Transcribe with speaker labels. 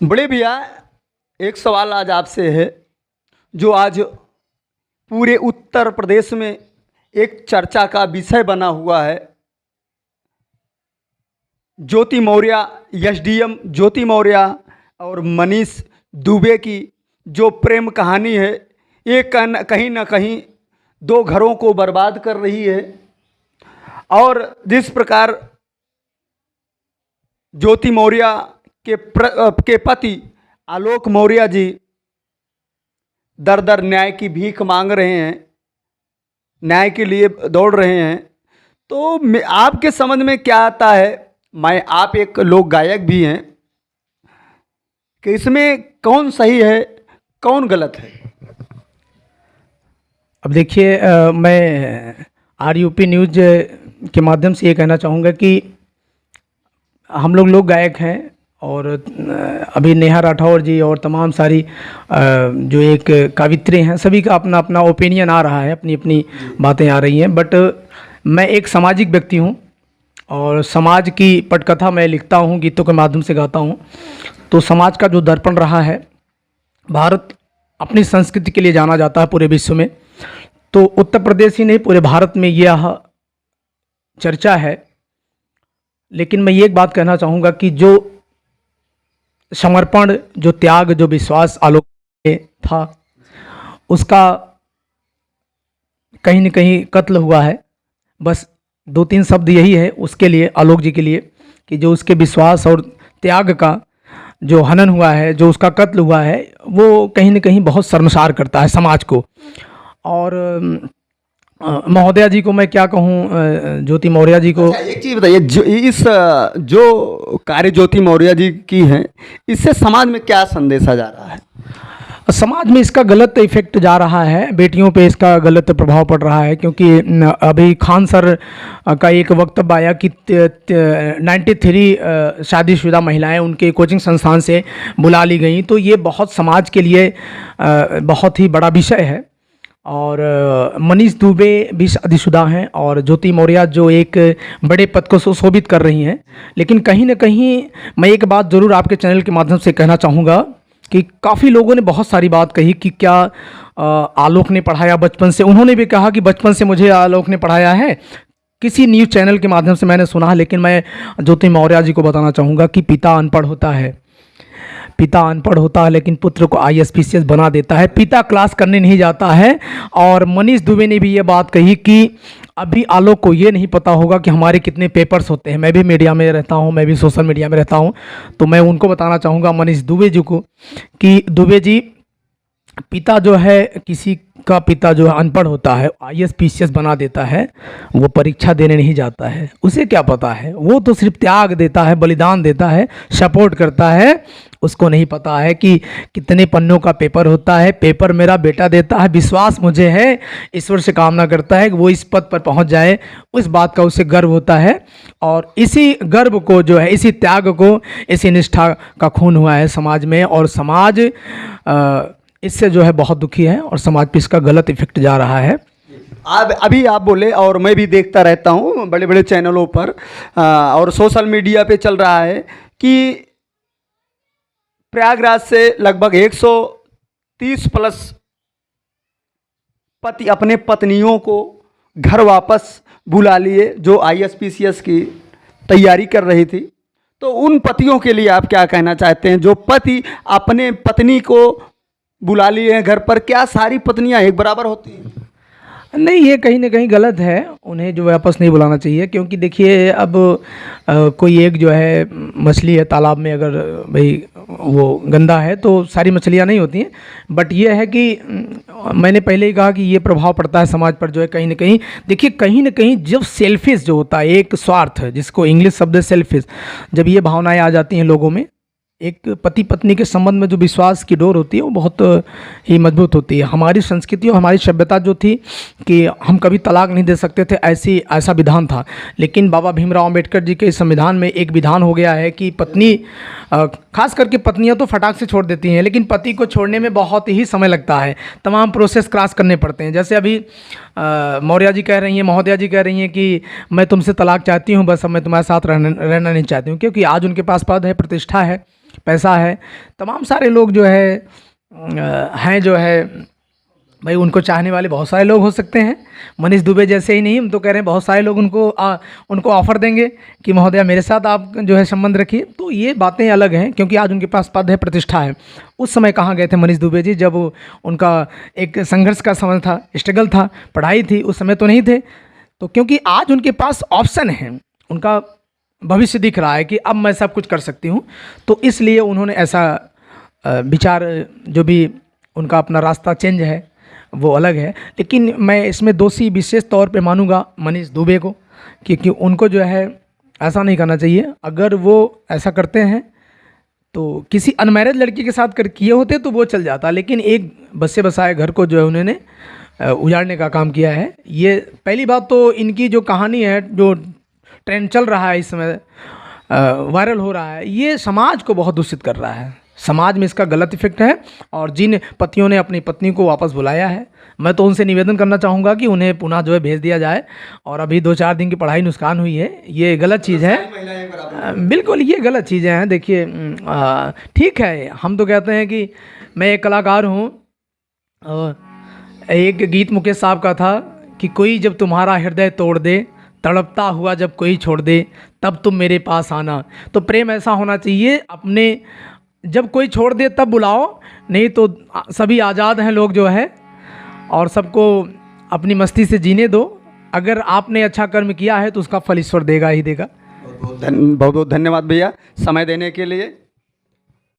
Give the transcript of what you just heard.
Speaker 1: बड़े भैया, एक सवाल आज आपसे है जो आज पूरे उत्तर प्रदेश में एक चर्चा का विषय बना हुआ है। ज्योति मौर्य, एसडीएम ज्योति मौर्य और मनीष दुबे की जो प्रेम कहानी है, ये कहीं ना कहीं दो घरों को बर्बाद कर रही है। और जिस प्रकार ज्योति मौर्य के पति आलोक मौर्य जी दर दर न्याय की भीख मांग रहे हैं, न्याय के लिए दौड़ रहे हैं, तो आपके समझ में क्या आता है? आप एक लोक गायक भी हैं कि इसमें कौन सही है, कौन गलत है?
Speaker 2: अब देखिए, मैं आरयूपी न्यूज़ के माध्यम से ये कहना चाहूँगा कि हम लोग गायक हैं और अभी नेहा राठौर जी और तमाम सारी जो एक कवित्री हैं, सभी का अपना अपना ओपिनियन आ रहा है, अपनी अपनी बातें आ रही हैं। बट मैं एक सामाजिक व्यक्ति हूँ और समाज की पटकथा मैं लिखता हूँ, गीतों के माध्यम से गाता हूँ। तो समाज का जो दर्पण रहा है, भारत अपनी संस्कृति के लिए जाना जाता है पूरे विश्व में, तो उत्तर प्रदेश ही नहीं पूरे भारत में यह चर्चा है। लेकिन मैं ये एक बात कहना चाहूँगा कि जो समर्पण, जो त्याग, जो विश्वास आलोक में था, उसका कहीं न कहीं कत्ल हुआ है। बस 2-3 शब्द यही है उसके लिए, आलोक जी के लिए, कि जो उसके विश्वास और त्याग का जो हनन हुआ है, जो उसका कत्ल हुआ है, वो कहीं न कहीं बहुत शर्मसार करता है समाज को। और महोदया जी को मैं क्या कहूँ, ज्योति मौर्य जी को।
Speaker 1: अच्छा, एक चीज़ बताइए, जो कार्य ज्योति मौर्य जी की है, इससे समाज में क्या संदेशा जा रहा है?
Speaker 2: समाज में इसका गलत इफेक्ट जा रहा है, बेटियों पे इसका गलत प्रभाव पड़ रहा है। क्योंकि अभी खान सर का एक वक्तव्य आया कि 93 शादीशुदा महिलाएं उनके कोचिंग संस्थान से बुला ली गई, तो ये बहुत समाज के लिए बहुत ही बड़ा विषय है। और मनीष दुबे भी शादीशुदा हैं और ज्योति मौर्य जो एक बड़े पद को सुशोभित कर रही हैं। लेकिन कहीं ना कहीं मैं एक बात ज़रूर आपके चैनल के माध्यम से कहना चाहूँगा कि काफ़ी लोगों ने बहुत सारी बात कही कि क्या आलोक ने पढ़ाया बचपन से। उन्होंने भी कहा कि बचपन से मुझे आलोक ने पढ़ाया है, किसी न्यूज़ चैनल के माध्यम से मैंने सुना। लेकिन मैं ज्योति मौर्य जी को बताना चाहूँगा कि पिता अनपढ़ होता है, पिता अनपढ़ होता है लेकिन पुत्र को IAS बना देता है। पिता क्लास करने नहीं जाता है। और मनीष दुबे ने भी ये बात कही कि अभी आलोक को ये नहीं पता होगा कि हमारे कितने पेपर्स होते हैं। मैं भी मीडिया में रहता हूँ, मैं भी सोशल मीडिया में रहता हूँ, तो मैं उनको बताना चाहूँगा, मनीष दुबे जी को, कि दुबे जी, पिता जो है, किसी का पिता जो अनपढ़ होता है, IAS बना देता है, वो परीक्षा देने नहीं जाता है। उसे क्या पता है? वो तो सिर्फ त्याग देता है, बलिदान देता है, सपोर्ट करता है। उसको नहीं पता है कि कितने पन्नों का पेपर होता है। पेपर मेरा बेटा देता है, विश्वास मुझे है, ईश्वर से कामना करता है कि वो इस पद पर पहुंच जाए, उस बात का उसे गर्व होता है। और इसी गर्व को जो है, इसी त्याग को, इसी निष्ठा का खून हुआ है समाज में। और समाज इससे जो है बहुत दुखी है और समाज पे इसका गलत इफेक्ट जा रहा है।
Speaker 1: अभी आप बोले, और मैं भी देखता रहता हूँ बड़े बड़े चैनलों पर और सोशल मीडिया पे चल रहा है कि प्रयागराज से लगभग 130 प्लस पति अपने पत्नियों को घर वापस बुला लिए, जो IAS की तैयारी कर रही थी। तो उन पतियों के लिए आप क्या कहना चाहते हैं, जो पति अपने पत्नी को बुला लिए हैं घर पर? क्या सारी पत्नियां एक बराबर होती हैं?
Speaker 2: नहीं, ये कहीं ना कहीं गलत है, उन्हें जो वापस नहीं बुलाना चाहिए। क्योंकि देखिए, अब कोई एक जो है मछली है तालाब में, अगर भाई वो गंदा है तो सारी मछलियां नहीं होती हैं। बट ये है कि मैंने पहले ही कहा कि ये प्रभाव पड़ता है समाज पर जो है कहीं ना कहीं। देखिए, कहीं ना कहीं जब सेल्फिश जो होता है, एक स्वार्थ, जिसको इंग्लिश शब्द है सेल्फिश, जब ये भावनाएं आ जाती हैं लोगों में, एक पति पत्नी के संबंध में जो विश्वास की डोर होती है वो बहुत ही मजबूत होती है। हमारी संस्कृति और हमारी सभ्यता जो थी कि हम कभी तलाक नहीं दे सकते थे, ऐसा विधान था। लेकिन बाबा भीमराव अंबेडकर जी के संविधान में एक विधान हो गया है कि पत्नी, खास करके पत्नियां तो फटाक से छोड़ देती हैं, लेकिन पति को छोड़ने में बहुत ही समय लगता है, तमाम प्रोसेस क्रॉस करने पड़ते हैं। जैसे अभी मौर्य जी कह रही हैं, महोदया जी कह रही हैं कि मैं तुमसे तलाक चाहती हूँ, बस अब मैं तुम्हारे साथ रहना नहीं चाहती हूँ, क्योंकि आज उनके पास पद है, प्रतिष्ठा है, पैसा है, तमाम सारे लोग जो है हैं जो है भाई, उनको चाहने वाले बहुत सारे लोग हो सकते हैं। मनीष दुबे जैसे ही नहीं, हम तो कह रहे हैं बहुत सारे लोग उनको ऑफ़र देंगे कि महोदया मेरे साथ आप जो है संबंध रखिए। तो ये बातें अलग हैं, क्योंकि आज उनके पास पद है, प्रतिष्ठा है। उस समय कहाँ गए थे मनीष दुबे जी, जब उनका एक संघर्ष का समय था, स्ट्रगल था, पढ़ाई थी, उस समय तो नहीं थे। तो क्योंकि आज उनके पास ऑप्शन है, उनका भविष्य दिख रहा है कि अब मैं सब कुछ कर सकती हूँ, तो इसलिए उन्होंने ऐसा विचार, जो भी उनका अपना रास्ता चेंज है वो अलग है। लेकिन मैं इसमें दोषी विशेष तौर पे मानूंगा मनीष दुबे को, क्योंकि उनको जो है ऐसा नहीं करना चाहिए। अगर वो ऐसा करते हैं तो किसी अनमैरिड लड़की के साथ किए होते तो वो चल जाता, लेकिन एक बसे बसाए घर को जो है उन्होंने उजाड़ने का काम किया है। ये पहली बात तो इनकी जो कहानी है, जो ट्रेंड चल रहा है इस समय, वायरल हो रहा है, ये समाज को बहुत दूषित कर रहा है। समाज में इसका गलत इफेक्ट है। और जिन पतियों ने अपनी पत्नी को वापस बुलाया है, मैं तो उनसे निवेदन करना चाहूँगा कि उन्हें पुनः जो है भेज दिया जाए। और अभी 2-4 दिन की पढ़ाई नुकसान हुई है, ये गलत चीज़ है। बिल्कुल ये गलत चीज़ें हैं। देखिए ठीक है, हम तो कहते हैं कि मैं एक कलाकार हूँ। एक गीत मुकेश साहब का था कि कोई जब तुम्हारा हृदय तोड़ दे, तड़पता हुआ जब कोई छोड़ दे, तब तुम मेरे पास आना। तो प्रेम ऐसा होना चाहिए, अपने जब कोई छोड़ दे तब बुलाओ, नहीं तो सभी आज़ाद हैं लोग जो है, और सबको अपनी मस्ती से जीने दो। अगर आपने अच्छा कर्म किया है तो उसका फल ईश्वर देगा ही देगा।
Speaker 1: बहुत बहुत धन्यवाद भैया समय देने के लिए।